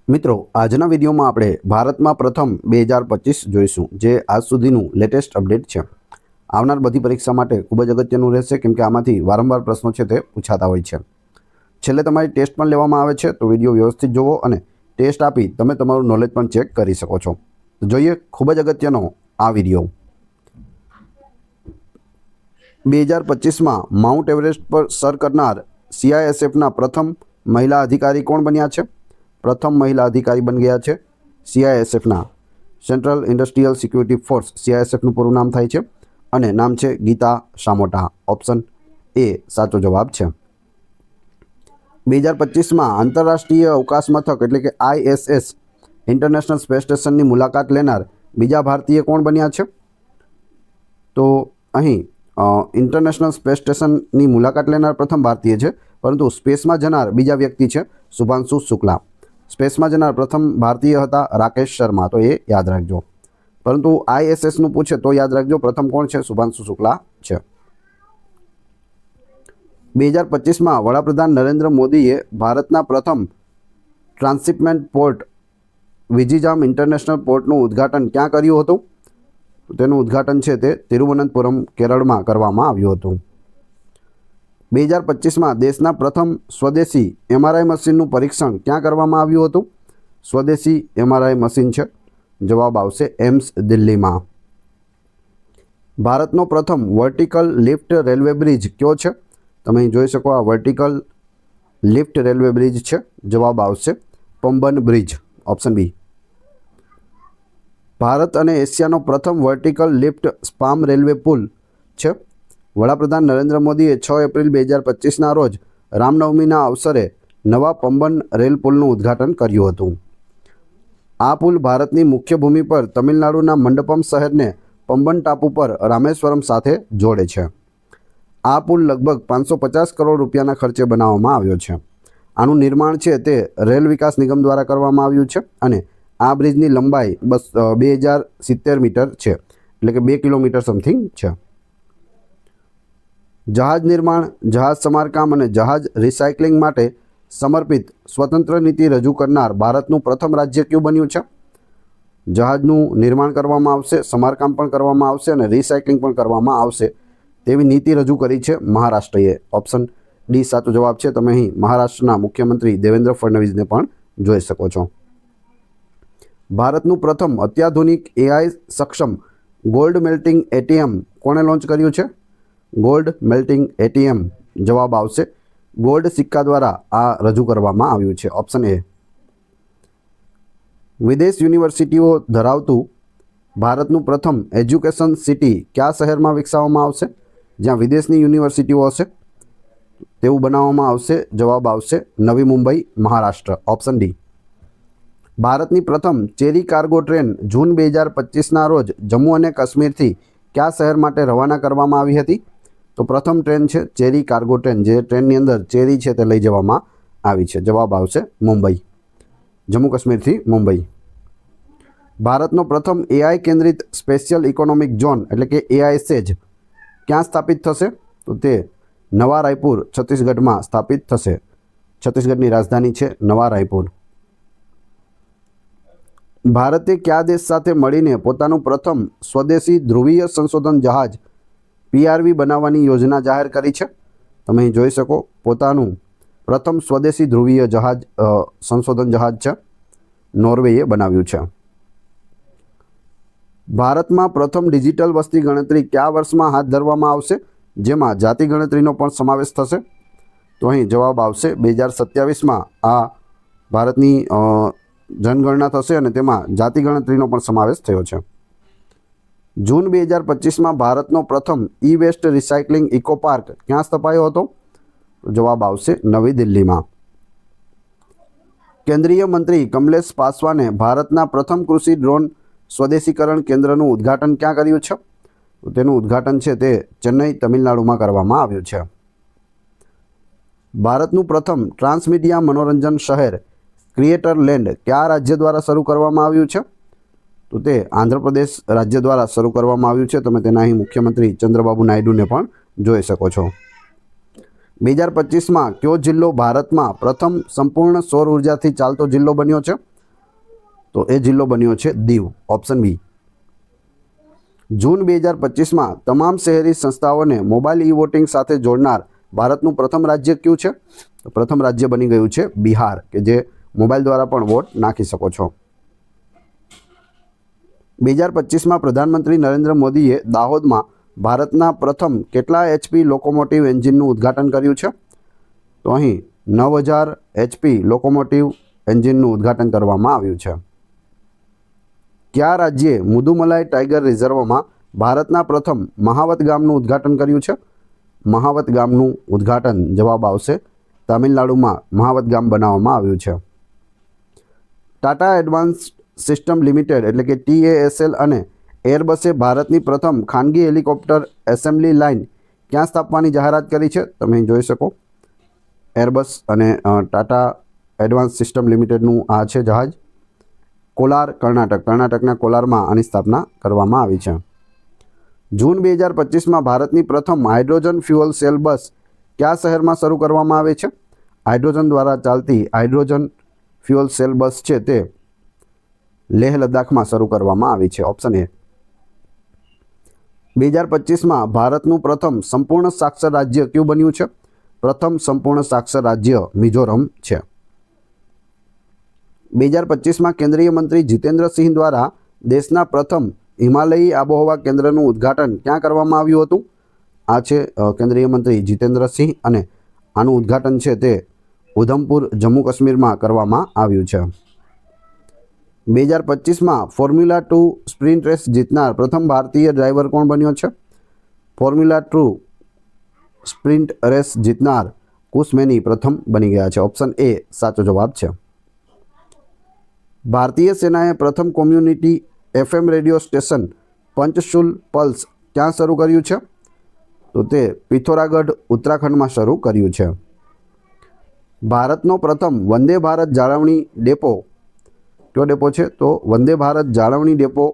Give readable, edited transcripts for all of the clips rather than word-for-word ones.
મિત્રો આજના વિડીયોમાં આપણે ભારતમાં પ્રથમ 2025 જોઈશું, જે આજ સુધીનું લેટેસ્ટ અપડેટ છે. આવનાર બધી પરીક્ષા માટે ખૂબ જ અગત્યનું રહેશે, કેમ કે આમાંથી વારંવાર પ્રશ્નો છે તે પૂછાતા હોય છે. છેલ્લે તમારી ટેસ્ટ પણ લેવામાં આવે છે, તો વિડીયો વ્યવસ્થિત જોવો અને ટેસ્ટ આપી તમે તમારું નોલેજ પણ ચેક કરી શકો છો. તો જોઈએ ખૂબ જ અગત્યનો આ વિડીયો. 2025માં માઉન્ટ એવરેસ્ટ પર સર કરનાર CISFના પ્રથમ મહિલા અધિકારી કોણ બન્યા છે? પ્રથમ મહિલા અધિકારી બની ગયા છે CISFના સેન્ટ્રલ ઇન્ડસ્ટ્રીયલ સિક્યુરિટી ફોર્સ, CISFનું પૂરું નામ થાય છે અને નામ છે ગીતા સામોટા. ઓપ્શન એ સાચો જવાબ છે. 2025માં આંતરરાષ્ટ્રીય અવકાશ મથક એટલે કે ISS ઇન્ટરનેશનલ સ્પેસ સ્ટેશનની મુલાકાત લેનાર બીજા ભારતીય કોણ બન્યા છે? તો અહીં ઇન્ટરનેશનલ સ્પેસ સ્ટેશનની મુલાકાત લેનાર પ્રથમ ભારતીય છે, પરંતુ સ્પેસમાં જનાર બીજા વ્યક્તિ છે શુભાંશુ શુક્લા. સ્પેસમાં જનાર પ્રથમ ભારતીય હતા રાકેશ શર્મા, તો એ યાદ રાખજો. પરંતુ ISSનું પૂછે તો યાદ રાખજો પ્રથમ કોણ છે? શુભાંશુ શુક્લા છે. 2025માં વડાપ્રધાન નરેન્દ્ર મોદીએ ભારતના પ્રથમ ટ્રાન્સશિપમેન્ટ પોર્ટ વિજિજામ ઇન્ટરનેશનલ પોર્ટનું ઉદ્ઘાટન ક્યાં કર્યું હતું? તેનું ઉદ્ઘાટન છે તે તિરુવનંતપુરમ, કેરળમાં કરવામાં આવ્યું હતું. 2025માં દેશના પ્રથમ સ્વદેશી MRI મશીનનું પરીક્ષણ ક્યાં કરવામાં આવ્યું હતું? સ્વદેશી MRI મશીન છે, જવાબ આવશે એમ્સ દિલ્હીમાં. ભારતનો પ્રથમ વર્ટિકલ લિફ્ટ રેલવે બ્રિજ કયો છે? તમે અહીં જોઈ શકો, આ વર્ટિકલ લિફ્ટ રેલવે બ્રિજ છે, જવાબ આવશે પમ્બન બ્રિજ, ઓપ્શન બી. ભારત અને એશિયાનો પ્રથમ વર્ટિકલ લિફ્ટ સ્પામ રેલવે પુલ છે. વડાપ્રધાન નરેન્દ્ર મોદીએ 6 એપ્રિલ 2025ના રોજ રામનવમીના અવસરે નવા પમ્બન રેલ પુલનું ઉદ્ઘાટન કર્યું હતું. આ પુલ ભારતની મુખ્ય ભૂમિ પર તમિલનાડુના મંડપમ શહેરને પમ્બન ટાપુ પર રામેશ્વરમ સાથે જોડે છે. આ પુલ લગભગ 550 કરોડ રૂપિયાના ખર્ચે બનાવવામાં આવ્યો છે. આનું નિર્માણ છે તે રેલ વિકાસ નિગમ દ્વારા કરવામાં આવ્યું છે અને આ બ્રિજની લંબાઈ 2070 મીટર છે, એટલે કે 2 કિલોમીટર સમથિંગ છે. જહાજ નિર્માણ, જહાજ સમારકામ અને જહાજ રિસાયકલિંગ માટે સમર્પિત સ્વતંત્ર નીતિ રજૂ કરનાર ભારતનું પ્રથમ રાજ્ય કયું બન્યું છે? જહાજનું નિર્માણ કરવામાં આવશે, સમારકામ પણ કરવામાં આવશે અને રિસાયકલિંગ પણ કરવામાં આવશે તેવી નીતિ રજૂ કરી છે મહારાષ્ટ્રએ. ઓપ્શન ડી સાચો જવાબ છે. તમે અહીં મહારાષ્ટ્રના મુખ્યમંત્રી દેવેન્દ્ર ફડણવીસને પણ જોઈ શકો છો. ભારતનું પ્રથમ અત્યાધુનિક AI સક્ષમ ગોલ્ડ મેલ્ટિંગ ATM કોણે લોન્ચ કર્યું છે? ગોલ્ડ મેલ્ટિંગ ATM, જવાબ આવશે ગોલ્ડ સિક્કા દ્વારા આ રજૂ કરવામાં આવ્યું છે, ઓપ્શન એ. વિદેશ યુનિવર્સિટીઓ ધરાવતું ભારતનું પ્રથમ એજ્યુકેશન સિટી કયા શહેરમાં વિકસાવવામાં આવશે? જ્યાં વિદેશની યુનિવર્સિટીઓ હશે તેવું બનાવવામાં આવશે, જવાબ આવશે નવી મુંબઈ, મહારાષ્ટ્ર, ઓપ્શન ડી. ભારતની પ્રથમ ચેરી કાર્ગો ટ્રેન જૂન 2025ના રોજ જમ્મુ અને કાશ્મીરથી કયા શહેર માટે રવાના કરવામાં આવી હતી? તો પ્રથમ ટ્રેન છે ચેરી કાર્ગો ટ્રેન, જે ટ્રેનની અંદર ચેરી છે તે લઈ જવામાં આવી છે, જવાબ આવશે મુંબઈ, જમ્મુ કાશ્મીરથી મુંબઈ. ભારતનો પ્રથમ AI કેન્દ્રિત સ્પેશિયલ ઇકોનોમિક ઝોન એટલે કે AISEZ ક્યાં સ્થાપિત થશે? તો તે નવા રાયપુર, છત્તીસગઢમાં સ્થાપિત થશે. છત્તીસગઢની રાજધાની છે નવા રાયપુર. ભારતે કયા દેશ સાથે મળીને પોતાનું પ્રથમ સ્વદેશી ધ્રુવીય સંશોધન જહાજ PRV બનાવવાની યોજના જાહેર કરી છે? તમે અહીં જોઈ શકો, પોતાનું પ્રથમ સ્વદેશી ધ્રુવીય જહાજ સંશોધન જહાજ છે, નોર્વેએ બનાવ્યું છે. ભારતમાં પ્રથમ ડિજિટલ વસ્તી ગણતરી કયા વર્ષમાં હાથ ધરવામાં આવશે, જેમાં જાતિ ગણતરીનો પણ સમાવેશ થશે? તો અહીં જવાબ આવશે 2027માં આ ભારતની જનગણના થશે અને તેમાં જાતિ ગણતરીનો પણ સમાવેશ થયો છે. જૂન 2025માં ભારતનો પ્રથમ E-વેસ્ટ રિસાયકલિંગ ઇકો પાર્ક ક્યાં સ્થપાયો હતો? જવાબ આવશે નવી દિલ્હીમાં. કેન્દ્રીય મંત્રી કમલેશ પાસવાને ભારતના પ્રથમ કૃષિ ડ્રોન સ્વદેશીકરણ કેન્દ્રનું ઉદ્ઘાટન ક્યાં કર્યું છે? તેનું ઉદ્ઘાટન છે તે ચેન્નઈ, તમિલનાડુમાં કરવામાં આવ્યું છે. ભારતનું પ્રથમ ટ્રાન્સમીડિયા મનોરંજન શહેર ક્રિએટર લેન્ડ કયા રાજ્ય દ્વારા શરૂ કરવામાં આવ્યું છે? તો તે આંધ્રપ્રદેશ રાજ્ય દ્વારા શરૂ કરવામાં આવ્યું છે. તમે તેના અહીં મુખ્યમંત્રી ચંદ્રબાબુ નાયડુને પણ જોઈ શકો છો. 2025માં કયો જિલ્લો ભારતમાં પ્રથમ સંપૂર્ણ સૌર ઉર્જાથી ચાલતો જિલ્લો બન્યો છે? તો એ જિલ્લો બન્યો છે દીવ, ઓપ્શન બી. જૂન 2025માં તમામ શહેરી સંસ્થાઓને મોબાઈલ ઈ વોટિંગ સાથે જોડનાર ભારતનું પ્રથમ રાજ્ય કયું છે? તો પ્રથમ રાજ્ય બની ગયું છે બિહાર, કે જે મોબાઈલ દ્વારા પણ વોટ નાખી શકો છો. 2025માં પ્રધાનમંત્રી નરેન્દ્ર મોદીએ દાહોદમાં ભારતના પ્રથમ કેટલા HP લોકોમોટિવ એન્જિનનું ઉદ્ઘાટન કર્યું છે? તો અહીં 9000 HP લોકોમોટિવ એન્જિનનું ઉદ્ઘાટન કરવામાં આવ્યું છે. કયા રાજ્યે મુદુમલાઈ ટાઈગર રિઝર્વમાં ભારતના પ્રથમ મહાવત ગામનું ઉદ્ઘાટન કર્યું છે? મહાવત ગામનું ઉદ્ઘાટન, જવાબ આવશે તામિલનાડુમાં મહાવત ગામ બનાવવામાં આવ્યું છે. ટાટા એડવાન્સ્ડ સિસ્ટમ લિમિટેડ એટલે કે TASL અને એરબસે ભારતની પ્રથમ ખાનગી હેલિકોપ્ટર એસેમ્બલી લાઇન ક્યાં સ્થાપવાની જાહેરાત કરી છે? તમે જોઈ શકો એરબસ અને ટાટા એડવાન્સ સિસ્ટમ લિમિટેડનું આ છે જહાજ. કોલાર, કર્ણાટકના કોલારમાં આની સ્થાપના કરવામાં આવી છે. જૂન 2025માં ભારતની પ્રથમ હાઇડ્રોજન ફ્યુઅલ સેલ બસ કયા શહેરમાં શરૂ કરવામાં આવે છે? હાઇડ્રોજન દ્વારા ચાલતી હાઇડ્રોજન ફ્યુઅલ સેલ બસ છે તે લેહ લદ્દાખમાં શરૂ કરવામાં આવી છે, ઓપ્શન એ. 2025માં ભારતનું પ્રથમ સંપૂર્ણ સાક્ષર રાજ્ય કયું બન્યું છે? પ્રથમ સંપૂર્ણ સાક્ષર રાજ્ય મિઝોરમ છે. 2025માં કેન્દ્રીય મંત્રી જીતેન્દ્રસિંહ દ્વારા દેશના પ્રથમ હિમાલયી આબોહવા કેન્દ્રનું ઉદ્ઘાટન ક્યાં કરવામાં આવ્યું હતું? આ છે કેન્દ્રીય મંત્રી જીતેન્દ્રસિંહ અને આનું ઉદ્ઘાટન છે તે ઉધમપુર, જમ્મુ કાશ્મીરમાં કરવામાં આવ્યું છે. 2025માં ફોર્મ્યુલા 2 સ્પ્રિન્ટ રેસ જીતનાર પ્રથમ ભારતીય ડ્રાઈવર કોણ બન્યો છે? ફોર્મ્યુલા 2 સ્પ્રિન્ટ રેસ જીતનાર કુશ મેની પ્રથમ બની ગયા છે, ઓપ્શન એ સાચો જવાબ છે. ભારતીય સેનાએ પ્રથમ community FM radio station Panchshul pulse ક્યાં શરૂ કર્યું છે? તો તે પિથોરાગઢ, ઉત્તરાખંડમાં શરૂ કર્યું છે. ભારતનો પ્રથમ વંદે ભારત જાળવણી ડેપો કયો ડેપો છે? તો વંદે ભારત જાળવણી ડેપો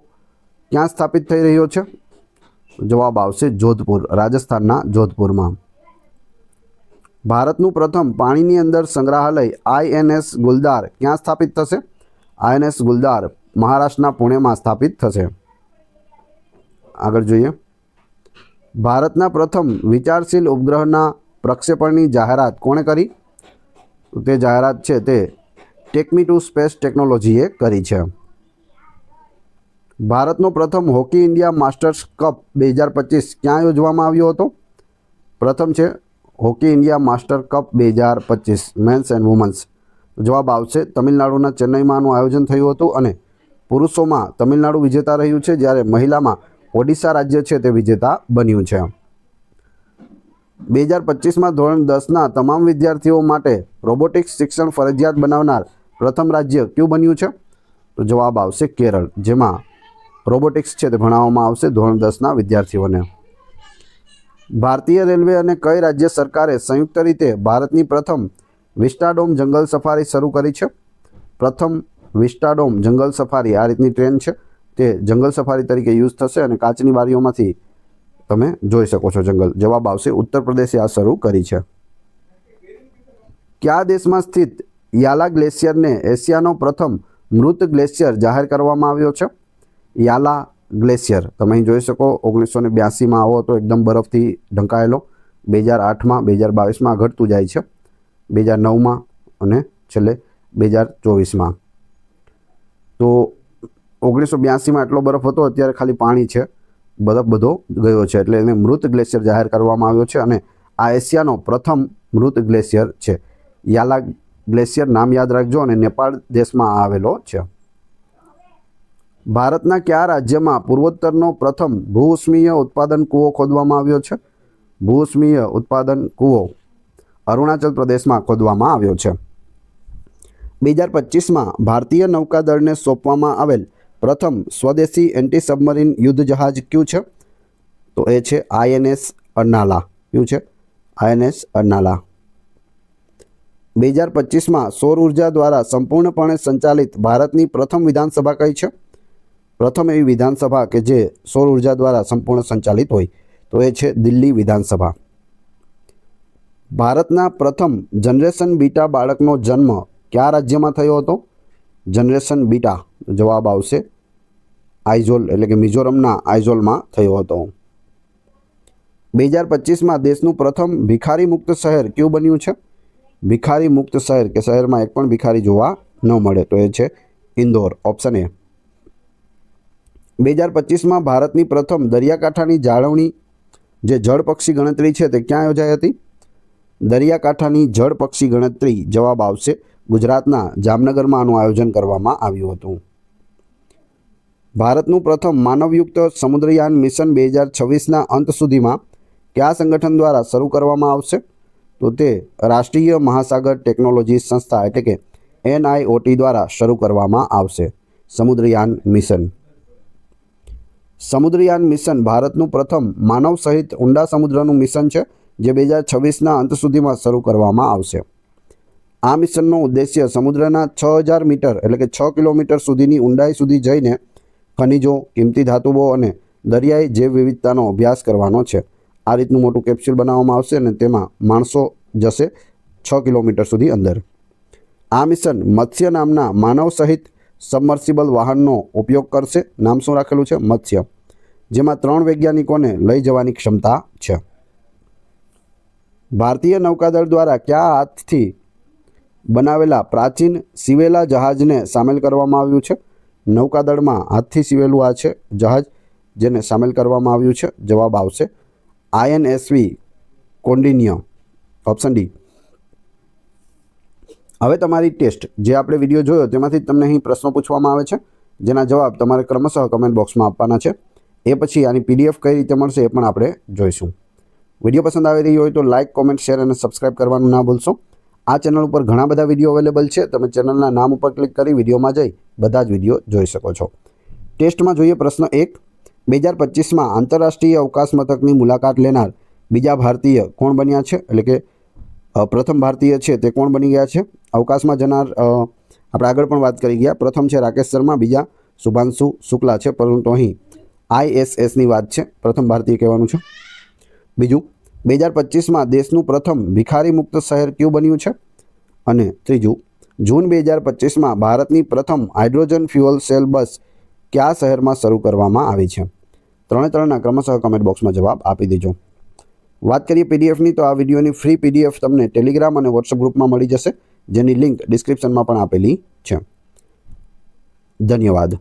ક્યાં સ્થાપિત થઈ રહ્યો છે? જવાબ આવશે જોધપુર, રાજસ્થાનના જોધપુરમાં. ભારતનું પ્રથમ પાણીની અંદર સંગ્રહાલય INS ગુલદાર ક્યાં સ્થાપિત થશે? INS ગુલદાર મહારાષ્ટ્રના પુણેમાં સ્થાપિત થશે. આગળ જોઈએ. ભારતના પ્રથમ વિચારશીલ ઉપગ્રહના પ્રક્ષેપણની જાહેરાત કોણે કરી? તે જાહેરાત છે તે ટેકમી ટુ સ્પેસ ટેકનોલોજીએ કરી છે. ભારતનો પ્રથમ હોકી ઇન્ડિયા માસ્ટર્સ કપ 2025 ક્યાં યોજવામાં આવ્યો હતો? પ્રથમ છે hockey India master cup 2025 men's and women's. જવાબ આવશે તમિલનાડુના ચેન્નઈમાં આનું આયોજન થયું હતું અને પુરુષોમાં તમિલનાડુ વિજેતા રહ્યું છે, જ્યારે મહિલામાં ઓડિશા રાજ્ય છે તે વિજેતા બન્યું છે. 2025માં ધોરણ 10ના તમામ વિદ્યાર્થીઓ માટે રોબોટિક્સ શિક્ષણ ફરજિયાત બનાવનાર પ્રથમ રાજ્ય કયું બન્યું છે? તો જવાબ આવશે કેરળ, જેમાં રોબોટિક્સ છે તે ભણાવવામાં આવશે ધોરણ 10ના વિદ્યાર્થીઓને. ભારતીય રેલવે અને કઈ રાજ્ય સરકારે સંયુક્ત રીતે ભારતની પ્રથમ વિસ્ટાડોમ જંગલ સફારી શરૂ કરી છે? પ્રથમ વિસ્ટાડોમ જંગલ સફારી, આ રીતની ટ્રેન છે તે જંગલ સફારી તરીકે યુઝ થશે અને કાચની બારીઓમાંથી તમે જોઈ શકો છો જંગલ. જવાબ આવશે ઉત્તર પ્રદેશે આ શરૂ કરી છે. કયા દેશમાં સ્થિત યાલા ગ્લેશિયરને એશિયાનો પ્રથમ મૃત ગ્લેશિયર જાહેર કરવામાં આવ્યો છે? યાલા ગ્લેશિયર તમે અહીં જોઈ શકો 1982માં આવો હતો, એકદમ બરફથી ઢંકાયેલો. 2008માં, 2022માં ઘટતું જાય છે, 2009માં અને છેલ્લે 2024માં. તો 1982માં એટલો બરફ હતો, અત્યારે ખાલી પાણી છે, બરફ બધો ગયો છે, એટલે એને મૃત ગ્લેશિયર જાહેર કરવામાં આવ્યો છે અને આ એશિયાનો પ્રથમ મૃત ગ્લેશિયર છે. યાલા ગ્લેશિયર નામ યાદ રાખજો અને નેપાળ દેશમાં આવેલો છે. ભારતના કયા રાજ્યમાં પૂર્વોત્તરનો પ્રથમ ભૂઉષ્મીય ઉત્પાદન કૂવો ખોદવામાં આવ્યો છે? ભૂઉષ્મીય ઉત્પાદન કૂવો અરુણાચલ પ્રદેશમાં ખોદવામાં આવ્યો છે. 2025માં ભારતીય નૌકાદળને સોંપવામાં આવેલ પ્રથમ સ્વદેશી એન્ટી સબમરીન યુદ્ધ જહાજ કયું છે? તો એ છે INS અર્નાલા. કયું છે? INS અર્નાલા. 2025માં સૌર ઉર્જા દ્વારા સંપૂર્ણપણે સંચાલિત ભારતની પ્રથમ વિધાનસભા કઈ છે? પ્રથમ એવી વિધાનસભા કે જે સૌર ઉર્જા દ્વારા સંપૂર્ણ સંચાલિત હોય તો એ છે દિલ્હી વિધાનસભા. ભારતના પ્રથમ જનરેશન બીટા બાળકનો જન્મ કયા રાજ્યમાં થયો હતો? જનરેશન બીટા જવાબ આવશે આઇઝોલ એટલે કે મિઝોરમના આઇઝોલમાં થયો હતો. 2025માં દેશનું પ્રથમ ભિખારી મુક્ત શહેર કયું બન્યું છે? ભિખારી મુક્ત શહેર કે શહેરમાં એક પણ ભિખારી જોવા ન મળે તો એ છે ઇન્દોર, ઓપ્શન એ. 2025માં ભારતની પ્રથમ દરિયાકાંઠાની જાળવણી જે જળ પક્ષી ગણતરી છે તે ક્યાં યોજાઈ હતી? દરિયાકાંઠાની જળ પક્ષી ગણતરી જવાબ આવશે ગુજરાતના જામનગરમાં આનું આયોજન કરવામાં આવ્યું હતું. ભારતનું પ્રથમ માનવયુક્ત સમુદ્રયાન મિશન 2026ના અંત સુધીમાં કયા સંગઠન દ્વારા શરૂ કરવામાં આવશે? તો તે રાષ્ટ્રીય મહાસાગર ટેકનોલોજી સંસ્થા એટલે કે NIOT દ્વારા શરૂ કરવામાં આવશે સમુદ્રયાન મિશન. સમુદ્રયાન મિશન ભારતનું પ્રથમ માનવ સહિત ઊંડા સમુદ્રનું મિશન છે જે 2026ના અંત સુધીમાં શરૂ કરવામાં આવશે. આ મિશનનો ઉદ્દેશ્ય સમુદ્રના 6000 મીટર એટલે કે 6 કિલોમીટર સુધીની ઊંડાઈ સુધી જઈને ખનિજો, કિંમતી ધાતુઓ અને દરિયાઈ જૈવ વિવિધતાનો અભ્યાસ કરવાનો છે. આ રીતનું મોટું કેપ્સ્યુલ બનાવવામાં આવશે અને તેમાં માણસો જશે 6 કિલોમીટર સુધી અંદર. આ મિશન મત્સ્ય નામના માનવ સહિત સબમર્સિબલ વાહનનો ઉપયોગ કરશે. નામ શું રાખેલું છે? મત્સ્ય. જેમાં 3 વૈજ્ઞાનિકોને લઈ જવાની ક્ષમતા છે. ભારતીય નૌકાદળ દ્વારા કયા હાથથી બનાવેલા પ્રાચીન સીવેલા જહાજને સામેલ કરવામાં આવ્યું છે? નૌકાદળમાં હાથથી સીવેલું આ છે જહાજ જેને સામેલ કરવામાં આવ્યું છે. જવાબ આવશે INSV કોન્ડિન્યો, ઓપ્શન ડી. હવે તમારી ટેસ્ટ જે આપણે વિડીયો જોયો તેમાંથી તમને અહીં પ્રશ્નો પૂછવામાં આવે છે જેના જવાબ તમારે ક્રમશઃ કમેન્ટ બોક્સમાં આપવાના છે. એ પછી આની PDF કઈ રીતે મળશે એ પણ આપણે જોઈશું. વિડીયો પસંદ આવી રહ્યો હોય તો લાઇક, કોમેન્ટ, શેર અને સબસ્ક્રાઈબ કરવાનું ના ભૂલશો. આ ચેનલ ઉપર ઘણા બધા વિડીયો અવેલેબલ છે. તમે ચેનલના નામ ઉપર ક્લિક કરી વિડીયોમાં જઈ બધા જ વિડીયો જોઈ શકો છો. ટેસ્ટમાં જોઈએ પ્રશ્ન 1. 2025માં આંતરરાષ્ટ્રીય અવકાશ મથકની મુલાકાત લેનાર બીજા ભારતીય કોણ બન્યા છે? એટલે કે પ્રથમ ભારતીય છે તે કોણ બની ગયા છે? અવકાશમાં જનાર આપણે આગળ પણ વાત કરી ગયા. પ્રથમ છે રાકેશ શર્મા, બીજા શુભાંશુ શુક્લા છે, પરંતુ અહીં ISSની વાત છે. પ્રથમ ભારતીય કહેવાનું છે. બીજું, 2025માં દેશનું પ્રથમ ભિખારી મુક્ત શહેર કયું બન્યું છે? અને ત્રીજું, જૂન 2025માં ભારતની પ્રથમ હાઇડ્રોજન ફ્યુઅલ સેલ બસ કયા શહેરમાં શરૂ કરવામાં આવી છે? ત્રણેના ક્રમશઃ કમેન્ટ બોક્સમાં જવાબ આપી દેજો. વાત કરીએ PDFની તો આ વિડીયોની ફ્રી PDF તમને ટેલિગ્રામ અને વોટ્સઅપ ગ્રુપમાં મળી જશે જેની લિંક ડિસ્ક્રિપ્શનમાં પણ આપેલી છે. ધન્યવાદ.